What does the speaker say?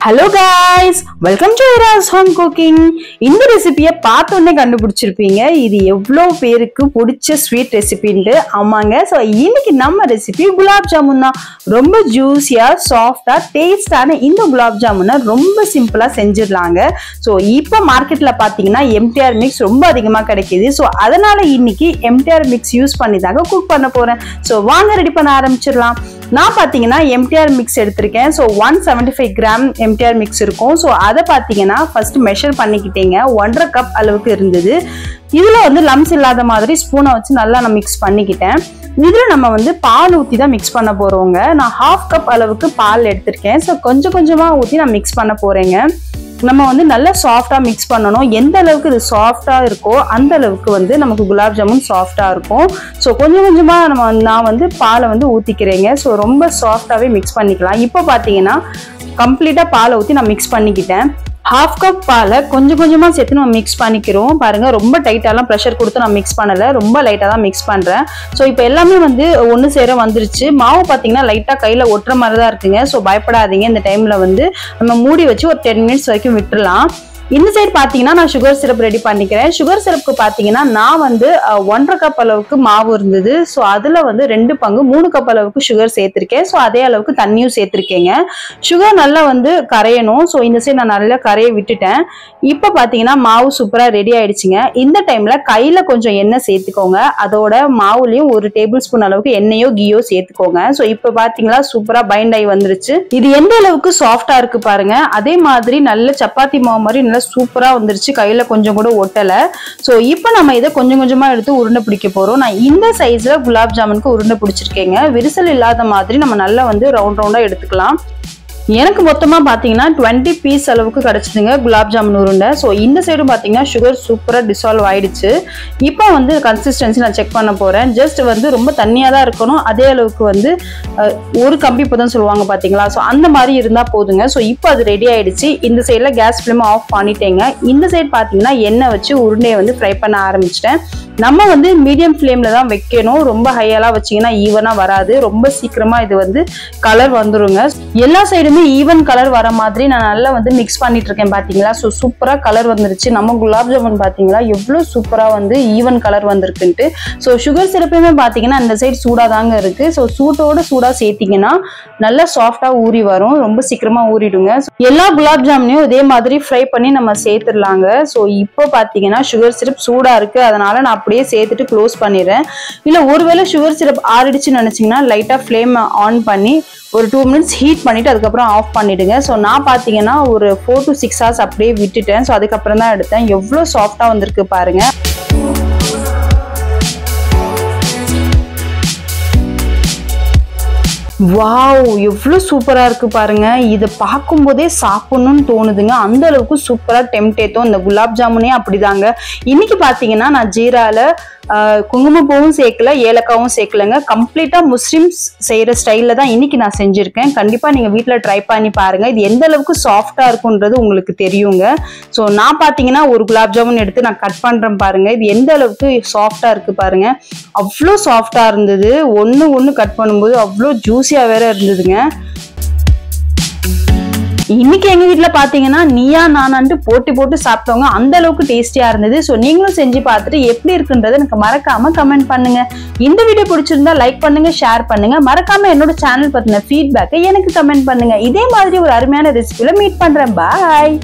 Hello guys, welcome to Ira's Home Cooking. இந்த ரெசிபியை பார்த்தோன்னே கண்டுபிடிச்சிருப்பீங்க. இது எவ்வளோ பேருக்கு பிடிச்ச ஸ்வீட் ரெசிபின்ட்டு. ஆமாங்க. ஸோ இன்னைக்கு நம்ம ரெசிபி குலாப் ஜாமுன் தான். ரொம்ப ஜூஸியாக சாஃப்டாக டேஸ்டான இந்த குலாப் ஜாமுனை ரொம்ப சிம்பிளாக செஞ்சிடலாங்க. ஸோ இப்போ மார்க்கெட்டில் பார்த்தீங்கன்னா எம்டிஆர் மிக்ஸ் ரொம்ப அதிகமாக கிடைக்கிது. ஸோ அதனால இன்னைக்கு எம்டிஆர் மிக்ஸ் யூஸ் பண்ணி தாங்க குக் பண்ண போகிறேன். ஸோ வாங்க ரெடி பண்ண ஆரம்பிச்சிடலாம். நான் பார்த்தீங்கன்னா எம்டிஆர் மிக்ஸ் எடுத்திருக்கேன். ஸோ 175 கிராம் எம்டிஆர் மிக்ஸ் இருக்கும். ஸோ அதை பார்த்தீங்கன்னா ஃபர்ஸ்ட் மெஷர் பண்ணிக்கிட்டேங்க. 1.5 கப் அளவுக்கு இருந்தது. இதில் வந்து லம்ஸ் இல்லாத மாதிரி ஸ்பூனை வச்சு நல்லா நான் மிக்ஸ் பண்ணிக்கிட்டேன். இதில் நம்ம வந்து பால் ஊற்றி தான் மிக்ஸ் பண்ண போகிறோங்க. நான் 1/2 கப் அளவுக்கு பால் எடுத்திருக்கேன். ஸோ கொஞ்சம் கொஞ்சமாக ஊற்றி நான் மிக்ஸ் பண்ண போகிறேங்க. நம்ம வந்து நல்லா சாஃப்டாக மிக்ஸ் பண்ணணும். எந்த அளவுக்கு இது சாஃப்டாக இருக்கோ அந்த அளவுக்கு வந்து நமக்கு குலாப் ஜாமுன் சாஃப்டாக இருக்கும். ஸோ கொஞ்சம் கொஞ்சமாக நான் வந்து பாலை வந்து ஊற்றிக்கிறேங்க. ஸோ ரொம்ப சாஃப்டாகவே மிக்ஸ் பண்ணிக்கலாம். இப்போ பார்த்தீங்கன்னா கம்ப்ளீட்டாக பாலை ஊற்றி நான் மிக்ஸ் பண்ணிக்கிட்டேன். 1/2 கப் பாலை கொஞ்சம் கொஞ்சமாக சேர்த்து நம்ம மிக்ஸ் பண்ணிக்கிறோம். பாருங்கள், ரொம்ப டைட்டாலாம் ப்ரெஷர் கொடுத்து நான் மிக்ஸ் பண்ணலை, ரொம்ப லைட்டாக தான் மிக்ஸ் பண்ணுறேன். ஸோ இப்போ எல்லாமே வந்து ஒன்று சேர வந்துருச்சு. மாவு பார்த்தீங்கன்னா லைட்டாக கையில் ஒட்டுற மாதிரி தான் இருக்குங்க. ஸோ பயப்படாதீங்க. இந்த டைமில் வந்து நம்ம மூடி வச்சு ஒரு 10 மினிட்ஸ் வரைக்கும் விட்டுடலாம். இந்த சைடு பார்த்தீங்கன்னா நான் சுகர் சிரப் ரெடி பண்ணிக்கிறேன். சுகர் சிரப்புக்கு பார்த்தீங்கன்னா நான் வந்து 1.5 கப் அளவுக்கு மாவு இருந்தது. ஸோ அதில் வந்து 2 பங்கு 3 கப் அளவுக்கு சுகர் சேர்த்துருக்கேன். ஸோ அதே அளவுக்கு தண்ணியும் சேர்த்துருக்கேங்க. சுகர் நல்லா வந்து கரையணும். ஸோ இந்த சைடு நான் நல்லா கரைய விட்டுட்டேன். இப்போ பார்த்தீங்கன்னா மாவு சூப்பராக ரெடி ஆயிடுச்சுங்க. இந்த டைமில் கையில் கொஞ்சம் எண்ணெய் சேர்த்துக்கோங்க. அதோட மாவுலையும் 1 டேபிள் ஸ்பூன் அளவுக்கு எண்ணெயோ கீயோ சேர்த்துக்கோங்க. ஸோ இப்போ பார்த்தீங்களா சூப்பராக பைண்ட் ஆகி வந்துருச்சு. இது எந்த அளவுக்கு சாஃப்டாக இருக்கு பாருங்க. அதே மாதிரி நல்ல சப்பாத்தி மாவு மாதிரி நல்லா சூப்பரா வந்துருச்சு. கையில கொஞ்சம் கூட ஒட்டல. சோ இப்போ நம்ம இதை கொஞ்சம் கொஞ்சமா எடுத்து உருண்டை பிடிக்க போறோம். நான் இந்த சைஸ்ல குலாப் ஜாமுனுக்கு உருண்டை பிடிச்சிருக்கேங்க. விரிசல் இல்லாத மாதிரி நம்ம நல்லா வந்து ரவுண்ட் ரவுண்டா எடுத்துக்கலாம். எனக்கு மொத்தமாக பார்த்தீங்கன்னா 20 பீஸ் அளவுக்கு கிடச்சிதுங்க குலாப் ஜாமுன் உருண்டை. ஸோ இந்த சைடும் பார்த்தீங்கன்னா சுகர் சூப்பராக டிசால்வ் ஆயிடுச்சு. இப்போ வந்து கன்சிஸ்டன்சி நான் செக் பண்ண போகிறேன். ஜஸ்ட் வந்து ரொம்ப தண்ணியாக தான் இருக்கணும். அதே அளவுக்கு வந்து ஒரு கம்பி இப்போதான் சொல்லுவாங்க பார்த்தீங்களா. ஸோ அந்த மாதிரி இருந்தால் போதுங்க. ஸோ இப்போ அது ரெடி ஆயிடுச்சு. இந்த சைடில் கேஸ் ஃப்ளேம் ஆஃப் பண்ணிட்டேங்க. இந்த சைடு பார்த்தீங்கன்னா எண்ணெய் வச்சு உருண்டையை வந்து ஃப்ரை பண்ண ஆரம்பிச்சிட்டேன். நம்ம வந்து மீடியம் ஃப்ளேமில் தான் வைக்கணும். ரொம்ப ஹையெல்லாம் வச்சிங்கன்னா ஈவனாக வராது. ரொம்ப சீக்கிரமாக இது வந்து கலர் வந்துருங்க. எல்லா சைடுமே ஈவன் கலர் வர மாதிரி நான் நல்லா வந்து மிக்ஸ் பண்ணிட்டு இருக்கேன் பார்த்தீங்களா. ஸோ சூப்பராக கலர் வந்துருச்சு. நம்ம குலாப் ஜாமுன் பார்த்தீங்களா எவ்வளோ சூப்பராக வந்து ஈவன் கலர் வந்திருக்குன்ட்டு. ஸோ சுகர் சிரப்புமே பார்த்தீங்கன்னா அந்த சைடு சூடாக தாங்க இருக்கு. ஸோ சூட்டோட சூடாக சேர்த்திங்கன்னா நல்லா சாஃப்டாக ஊறி வரும். ரொம்ப சீக்கிரமாக ஊறிடுங்க. எல்லா குலாப் ஜாமுனையும் இதே மாதிரி ஃப்ரை பண்ணி நம்ம சேர்த்துடலாங்க. ஸோ இப்போ பார்த்தீங்கன்னா சுகர் சிரப் சூடாக இருக்கு. அதனால நான் அப்படியே சேர்த்துட்டு க்ளோஸ் பண்ணிடுறேன். இல்லை ஒருவேளை சுகர் சிரப் ஆறிடுச்சுன்னு நினச்சிங்கன்னா லைட்டாக ஃப்ளேம் ஆன் பண்ணி ஒரு 2 மினிட்ஸ் ஹீட் பண்ணிட்டு அதுக்கப்புறம் ஆஃப் பண்ணிடுங்க. ஸோ நான் பார்த்தீங்கன்னா ஒரு 4 to 6 hours அப்படியே விட்டுட்டேன். ஸோ அதுக்கப்புறம் தான் எடுத்தேன். எவ்வளோ சாஃப்டாக வந்திருக்கு பாருங்க. வாவ், எவ்வளோ சூப்பராக இருக்குது பாருங்க. இதை பார்க்கும்போதே சாப்பிடணும்னு தோணுதுங்க. அந்த அளவுக்கு சூப்பராக டெம்டேத்தோ. இந்த குலாப் ஜாமுனே அப்படிதாங்க. இன்னைக்கு பார்த்தீங்கன்னா நான் ஜீரால குங்குமப்பூவும் சேர்க்கல, ஏலக்காவும் சேர்க்கலங்க. கம்ப்ளீட்டாக முஸ்லிம்ஸ் செய்கிற ஸ்டைலில் தான் இன்னைக்கு நான் செஞ்சுருக்கேன். கண்டிப்பாக நீங்கள் வீட்டில் ட்ரை பண்ணி பாருங்கள். இது எந்த அளவுக்கு சாஃப்டாக இருக்குன்றது உங்களுக்கு தெரியுங்க. ஸோ நான் பார்த்தீங்கன்னா ஒரு குலாப் ஜாமுன் எடுத்து நான் கட் பண்ணுறேன் பாருங்கள். இது எந்த அளவுக்கு சாஃப்டாக இருக்குது பாருங்கள். அவ்வளோ சாஃப்டாக இருந்தது. ஒன்று கட் பண்ணும்போது அவ்வளோ ஜூஸியாக வேற இருந்ததுங்க. இன்னைக்கு எங்க வீட்டுல பாத்தீங்கன்னா நீயா நானான்ட்டு போட்டு சாப்பிட்டவங்க. அந்த அளவுக்கு டேஸ்டியா இருந்தது. ஸோ நீங்களும் செஞ்சு பார்த்துட்டு எப்படி இருக்குன்றது எனக்கு மறக்காம கமெண்ட் பண்ணுங்க. இந்த வீடியோ பிடிச்சிருந்தா லைக் பண்ணுங்க, ஷேர் பண்ணுங்க. மறக்காம என்னோட சேனல் பத்தின ஃபீட்பேக்கை எனக்கு கமெண்ட் பண்ணுங்க. இதே மாதிரி ஒரு அருமையான ரெசிபில மீட் பண்றேன். பாய்.